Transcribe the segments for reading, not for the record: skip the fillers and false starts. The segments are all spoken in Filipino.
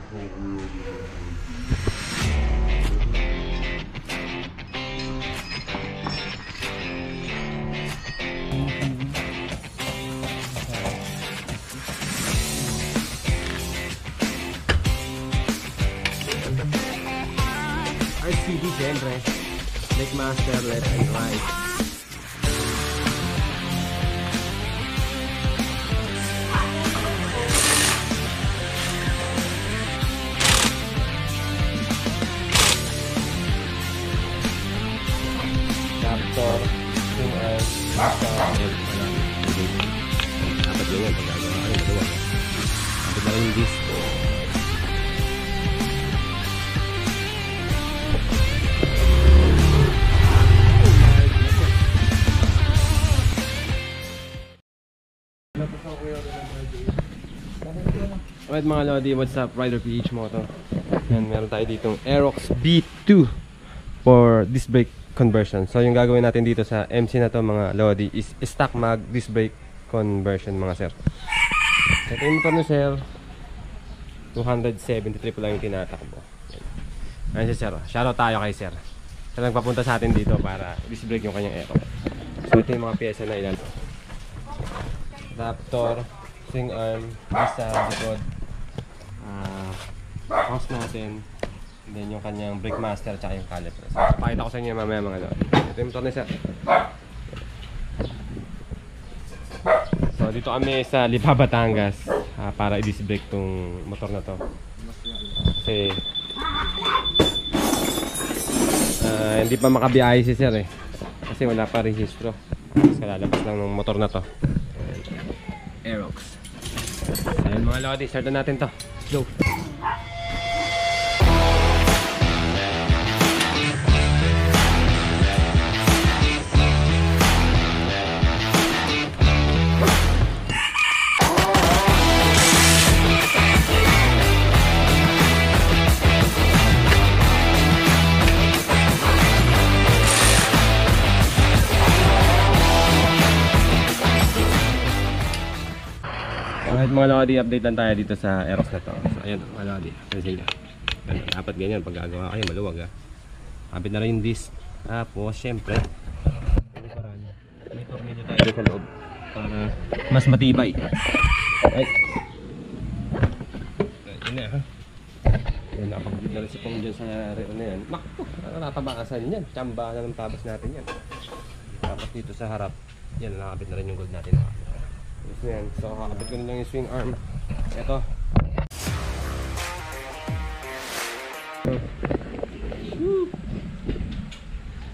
RCB siyempre. Brake master, left and right. Captor, swing arm, dapat ganyan pag gagawa kayo maluwag. Dapat na rin yung disc. Alright mga Lodi, what's up? Rider PH Moto. Yan, meron tayo ditong Aerox B2 for disc brake conversion. So yung gagawin natin dito sa MC na to mga Lodi is stock mag disc brake conversion mga sir. Ito yung motor na sir, 273 pa lang yung tinatakbo. Ayan si sir, shoutout tayo kay sir. Siya lang papunta sa atin dito para disc brake yung kanyang Aerox. So ito yung mga pyesa na ilan. Adapter, swing arm, isa, likod, hose natin, and then yung kanyang brake master at yung caliper. So, pakita ko sa inyo mamaya mga lodi. Ito yung motor na isa. So dito kami sa Lipa, Batangas para i-disc brake tong motor na to. Kasi hindi pa makabiyahe si sir eh. Kasi wala pa rehistro. Kasi kalalabas lang ng motor na to. Aerox. Ayun mga lodi, start na natin to. Let's go. Alright mga Lodi, update lang tayo dito sa Aerox na to. So ayun mga Lodi, pansin nyo. Dapat ganyan pag gagawa kayo maluwag ha. Kapit na rin yung disc. Tapos syempre may tornilyo tayo sa loob para mas matibay. Ay. Yun na ha. Yun, nakapagod na rin si Pong dyan sa reo na yan. Makto, natatabasan yan. Tsamba na ng tabas natin yan. Tapos dito sa harap, yan, nakapit na rin yung gold natin. Yan. So kakabit ko na lang yung swing arm. Ito.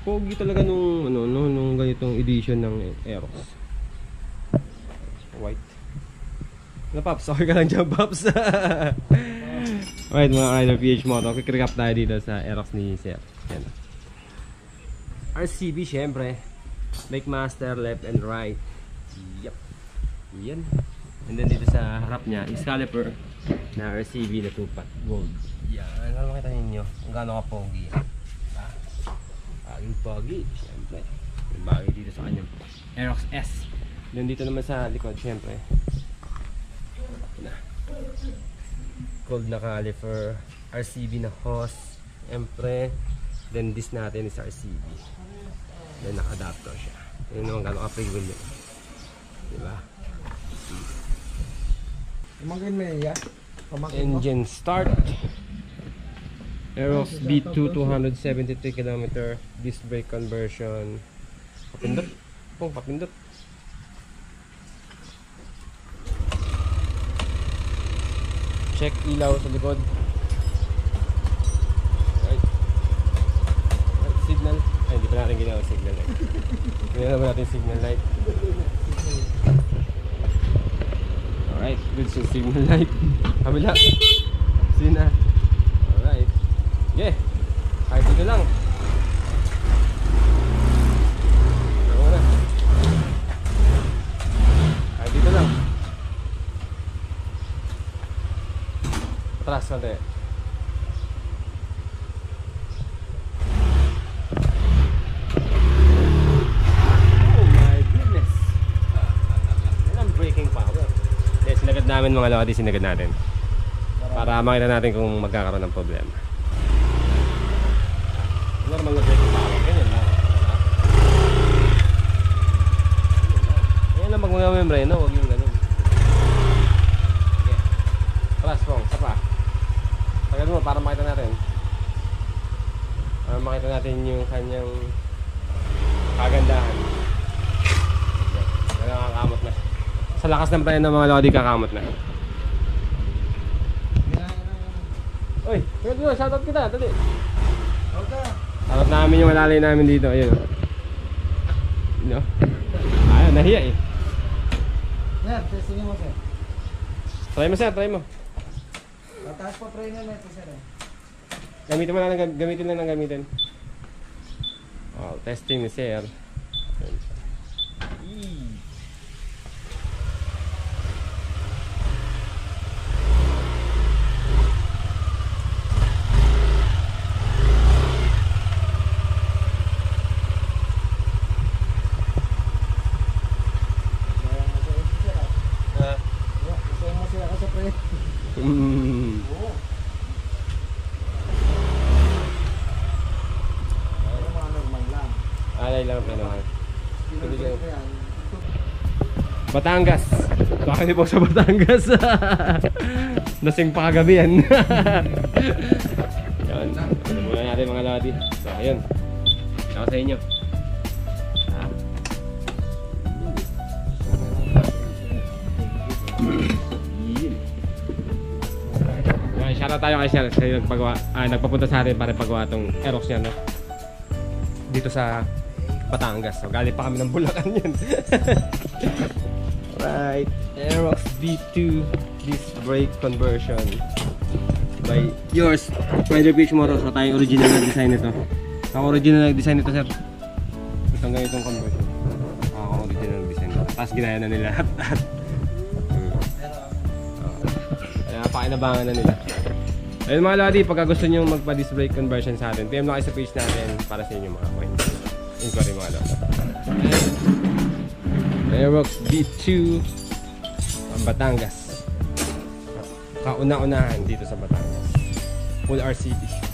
Pogi talaga nung nung ganitong edition ng Aerox. White. Na Pops, okay ka lang dyan Pops. Alright mga Rider PH Moto, quick recap tayo dito sa Aerox ni Sir. Yan. RCB syempre. Brake master, left and right. Yep. Yan. And then dito sa harap niya is caliper na RCB na 2-pot gold. Yan. Ano makita ninyo kung gaano ka pogi. Paging pogi. Siyempre. Yung bagay dito sa kanyang Aerox S. Then dito naman sa likod siyempre. Gold na caliper. RCB na hose. Siyempre. Then this natin is RCB. Then naka-adapter siya. Yun naman gaano ka free wheel yun. Diba? Engine start. Aerox B2 273 km disc brake conversion. Papindot. Papindot. Check ilaw sa likod. Right. Signal. Ay, hindi pa natin ginawa signal light. Ginawa ba natin signal light? Alright, good sa signal light. Kabila. Sina. Alright. Yeah. Kahit dito lang. Muna. Kahit dito lang. Atras konti. Sinagad namin mga lodi, sinagad natin para para makita natin kung magkakaroon ng problema. Normal na brake power, ganyan lang. Ganyan lang pag mag-membrane, no? Huwag yung ganun. Okay. Press wrong, sapa. Tagal mo para makita natin. Para makita natin yung kanyang kagandahan. Nakakamot na. Sa lakas ng preno mga lodi, kakamot na. Uy, shoutout kita, dali. Shoutout namin yung malalay namin dito, ayun. No? Ayun, nahiya eh. Sir, testingin mo sir. Try mo sir, try mo. Mataas pa preno na ito sir. Gamitin mo lang, gamitin lang ng gamitin. Oh, testing ni sir. Alay lang ang pinuhan. Batangas. Bakit po sa Batangas? Nasing pa kagabi yan. Yan. Ano muna natin mga lodi. So, ayun. Ako sa inyo. Shoutout tayo kay Sir kasi nagpapunta sa atin para ipagawa itong Aerox niya, no? Dito sa Batangas. So, galing pa kami ng Bulacan yun. Right. Aerox B2 disc brake conversion by yours Rider PH Motors. So, tayong original na design ito. Ako original na design ito, sir. Itong ganitong conversion. Ako original na design ito. Tapos ginaya na nila lahat. Kaya pakinabangan na nila. Ayun mga lodi, pagka gusto nyo magpa-disc brake conversion sa atin, PM lang kayo sa page natin para sa inyo mga coins. Inquiry mga lodi. Aerox B2 Batangas. Kauna-unahan dito sa Batangas. Full RCD.